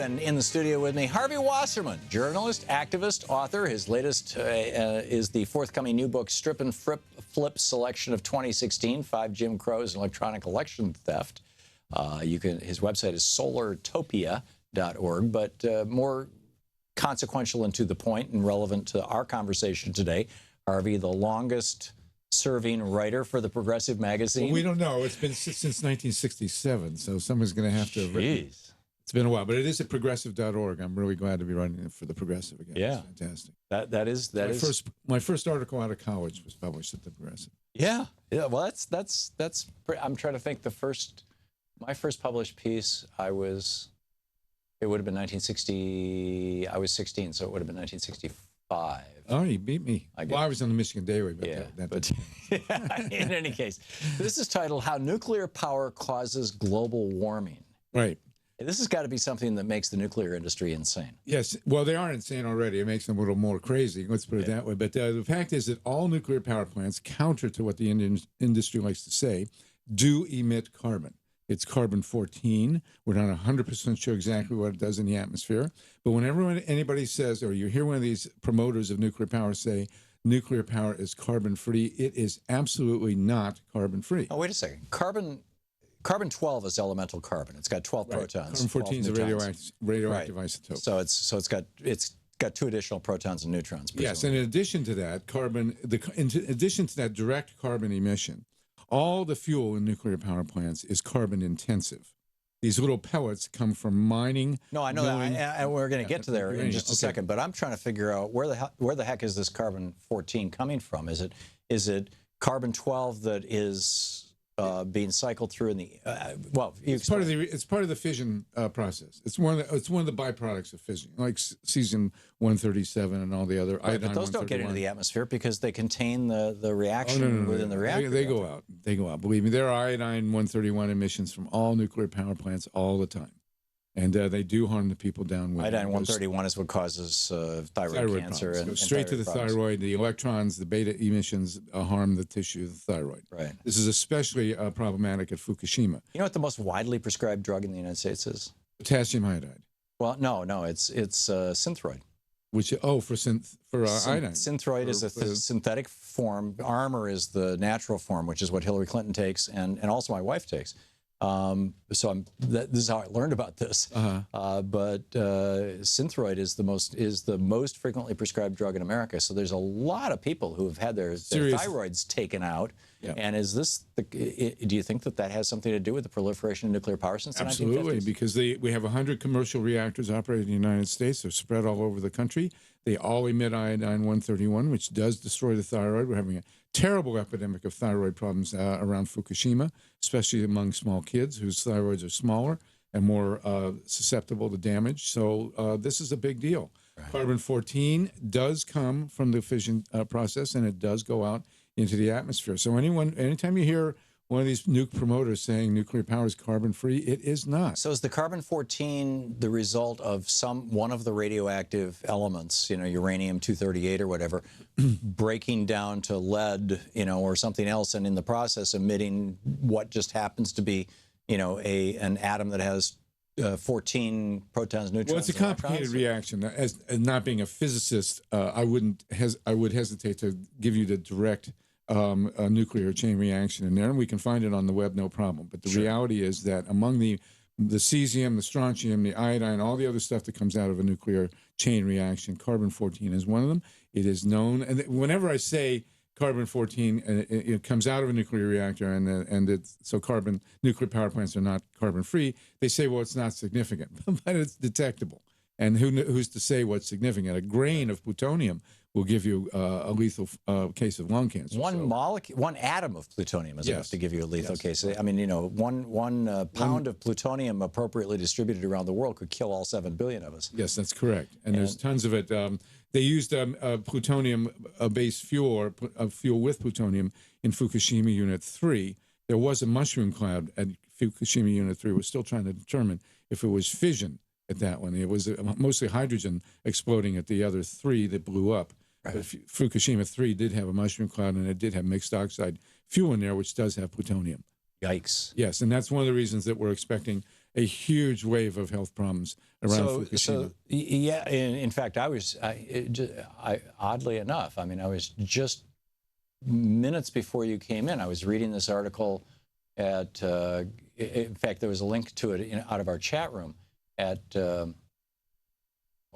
And in the studio with me, Harvey Wasserman, journalist, activist, author. His latest is the forthcoming new book, Strip and Flip Selection of 2016, 5 Jim Crows and Electronic Election Theft. His website is solartopia.org, but more consequential and to the point and relevant to our conversation today, Harvey, the longest serving writer for the Progressive magazine. Well, we don't know. It's been since 1967, so someone's going to have to have written. It's been a while, but it is at progressive.org. I'm really glad to be writing it for the Progressive again. Yeah, it's fantastic. That is my first article out of college was published at the Progressive. Yeah. Well, that's. I'm trying to think. My first published piece, it would have been 1960. I was 16, so it would have been 1965. Oh, you beat me. I was on the Michigan Daily, but in any case, this is titled "How Nuclear Power Causes Global Warming." Right. This has got to be something that makes the nuclear industry insane. Yes. Well, they are insane already. It makes them a little more crazy. Let's put it that way. But the fact is that all nuclear power plants, counter to what the industry likes to say, do emit carbon. It's carbon-14. We're not 100% sure exactly what it does in the atmosphere. But whenever anybody says, or you hear one of these promoters of nuclear power say, nuclear power is carbon-free, it is absolutely not carbon-free. Oh, wait a second. Carbon-12 is elemental carbon. It's got 12 protons. Carbon-14 is a radioactive isotope. So it's got 2 additional protons and neutrons. Presumably. Yes, and in addition to that, in addition to that direct carbon emission, all the fuel in nuclear power plants is carbon intensive. These little pellets come from mining. No, I know that, and we're going to get to there in just a second. But I'm trying to figure out where the heck is this carbon-14 coming from? Is it carbon-12 that is being cycled through in the it's part of the fission process. It's one of the byproducts of fission, like cesium 137 and all the other. Right, but those don't get into the atmosphere because they contain the reaction within the reactor. They go out. They go out. Believe me, there are iodine 131 emissions from all nuclear power plants all the time. And they do harm the people downwind. Iodine 131 is what causes thyroid cancer. And straight to the thyroid. The electrons, the beta emissions harm the tissue of the thyroid. Right. This is especially problematic at Fukushima. You know what the most widely prescribed drug in the United States is? Potassium iodide. Well, no, it's Synthroid. Which for iodine. Synthroid is a synthetic form. Armor is the natural form, which is what Hillary Clinton takes, and also my wife takes. This is how I learned about this. But Synthroid is the most frequently prescribed drug in America. So there's a lot of people who have had their thyroids taken out. Yeah. And do you think that has something to do with the proliferation of nuclear power since the 1950s? Absolutely, because we have 100 commercial reactors operating in the United States. They're spread all over the country. They all emit iodine 131, which does destroy the thyroid. We're having a terrible epidemic of thyroid problems around Fukushima, especially among small kids whose thyroids are smaller and more susceptible to damage. So this is a big deal. Right. Carbon-14 does come from the fission process, and it does go out into the atmosphere. So anytime you hear one of these nuke promoters saying nuclear power is carbon-free, it is not. So is the carbon-14 the result of one of the radioactive elements, uranium-238 or whatever, breaking down to lead, or something else, and in the process emitting what just happens to be, an atom that has 14 protons, neutrons. Well, it's a complicated reaction. As not being a physicist, I would hesitate to give you the direct a nuclear chain reaction in there, and we can find it on the web, no problem. But the reality is that among the cesium, the strontium, the iodine, all the other stuff that comes out of a nuclear chain reaction, carbon-14 is one of them. It is known, and whenever I say carbon-14, it comes out of a nuclear reactor, so nuclear power plants are not carbon-free. They say, well, it's not significant, but it's detectable. And who's to say what's significant? A grain of plutonium will give you a lethal case of lung cancer. One atom of plutonium is enough to give you a lethal case. I mean, one pound of plutonium appropriately distributed around the world could kill all 7 billion of us. Yes, that's correct. And there's tons of it. They used plutonium-based fuel, or a fuel with plutonium, in Fukushima Unit 3. There was a mushroom cloud at Fukushima Unit 3. We're still trying to determine if it was fission at that one. It was mostly hydrogen exploding at the other 3 that blew up. Right. But Fukushima 3 did have a mushroom cloud, and it did have mixed oxide fuel in there, which does have plutonium. Yikes. Yes, and that's one of the reasons that we're expecting a huge wave of health problems around Fukushima. So yeah, in fact, oddly enough, I mean, I was just minutes before you came in, I was reading this article at, in fact, there was a link to it out of our chat room at, well,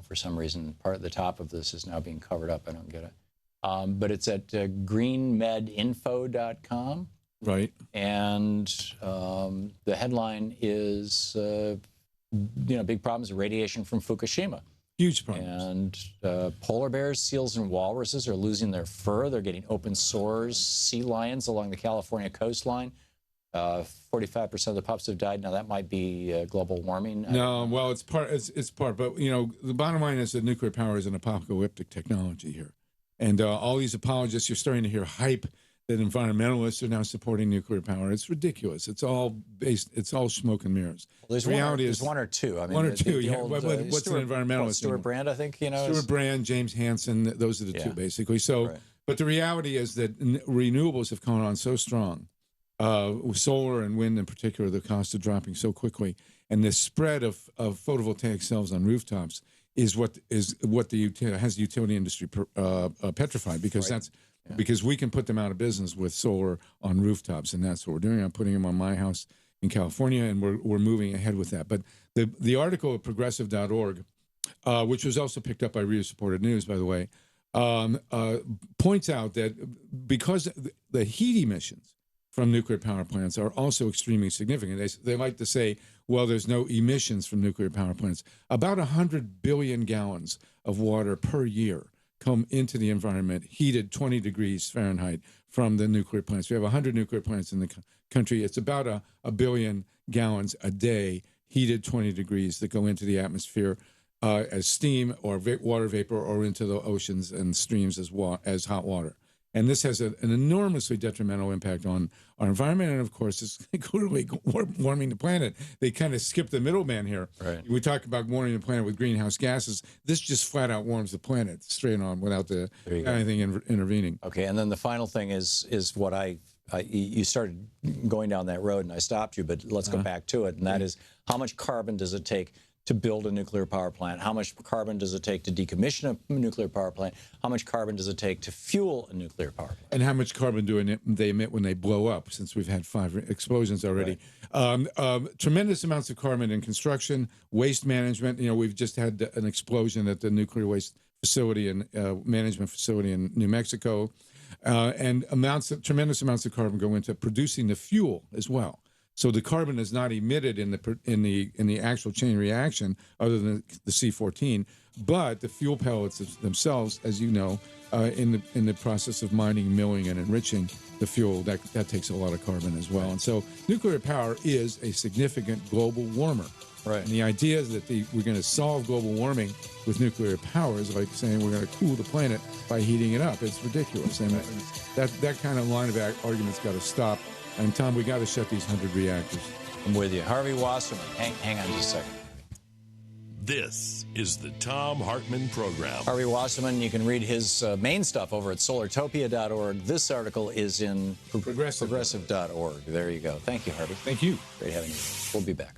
for some reason, part of the top of this is now being covered up. I don't get it. But it's at greenmedinfo.com. Right. And the headline is, big problems of radiation from Fukushima. Huge problems. And polar bears, seals, and walruses are losing their fur. They're getting open sores. Sea lions along the California coastline. 45% of the pups have died. Now, that might be global warming. No, well, it's part. But, the bottom line is that nuclear power is an apocalyptic technology here. And all these apologists, you're starting to hear hype that environmentalists are now supporting nuclear power. It's ridiculous. It's all smoke and mirrors. Well, there's one or two. I mean, one or two. The old, what's an environmentalist? Stuart Brand, I think. Stuart Brand, James Hansen. Those are the two basically. So, right. But the reality is that renewables have come on so strong. Solar and wind in particular, the cost of dropping so quickly, and the spread of photovoltaic cells on rooftops is what has the utility industry petrified, because because we can put them out of business with solar on rooftops, and that's what we're doing. I'm putting them on my house in California, and we're moving ahead with that. But the article at progressive.org, which was also picked up by Reader Supported News, by the way, points out that because the heat emissions from nuclear power plants are also extremely significant. They like to say, well, there's no emissions from nuclear power plants. About 100 billion gallons of water per year come into the environment, heated 20 degrees Fahrenheit from the nuclear plants. We have 100 nuclear plants in the country. It's about a billion gallons a day, heated 20 degrees, that go into the atmosphere as steam or water vapor, or into the oceans and streams as hot water. And this has an enormously detrimental impact on our environment. And, of course, it's clearly warming the planet. They kind of skip the middleman here. Right. We talk about warming the planet with greenhouse gases. This just flat out warms the planet straight on without anything intervening. Okay, and then the final thing is what you started going down that road, and I stopped you, but let's go back to it. And that is, how much carbon does it take to build a nuclear power plant? How much carbon does it take to decommission a nuclear power plant? How much carbon does it take to fuel a nuclear power plant? And how much carbon do they emit when they blow up, since we've had 5 explosions already? Right. Tremendous amounts of carbon in construction, waste management. We've just had an explosion at the nuclear waste facility and management facility in New Mexico. And tremendous amounts of carbon go into producing the fuel as well. So the carbon is not emitted in the actual chain reaction, other than the C14, but the fuel pellets themselves, as you know, in the process of mining, milling, and enriching the fuel, that takes a lot of carbon as well. And so nuclear power is a significant global warmer. Right. And the idea is that we're going to solve global warming with nuclear power is like saying we're going to cool the planet by heating it up. It's ridiculous. And that kind of line of argument's got to stop. And, Tom, we got to shut these 100 reactors. I'm with you. Harvey Wasserman. Hang on just a second. This is the Thom Hartmann Program. Harvey Wasserman, you can read his main stuff over at solartopia.org. This article is in progressive.org. There you go. Thank you, Harvey. Thank you. Great having you. We'll be back.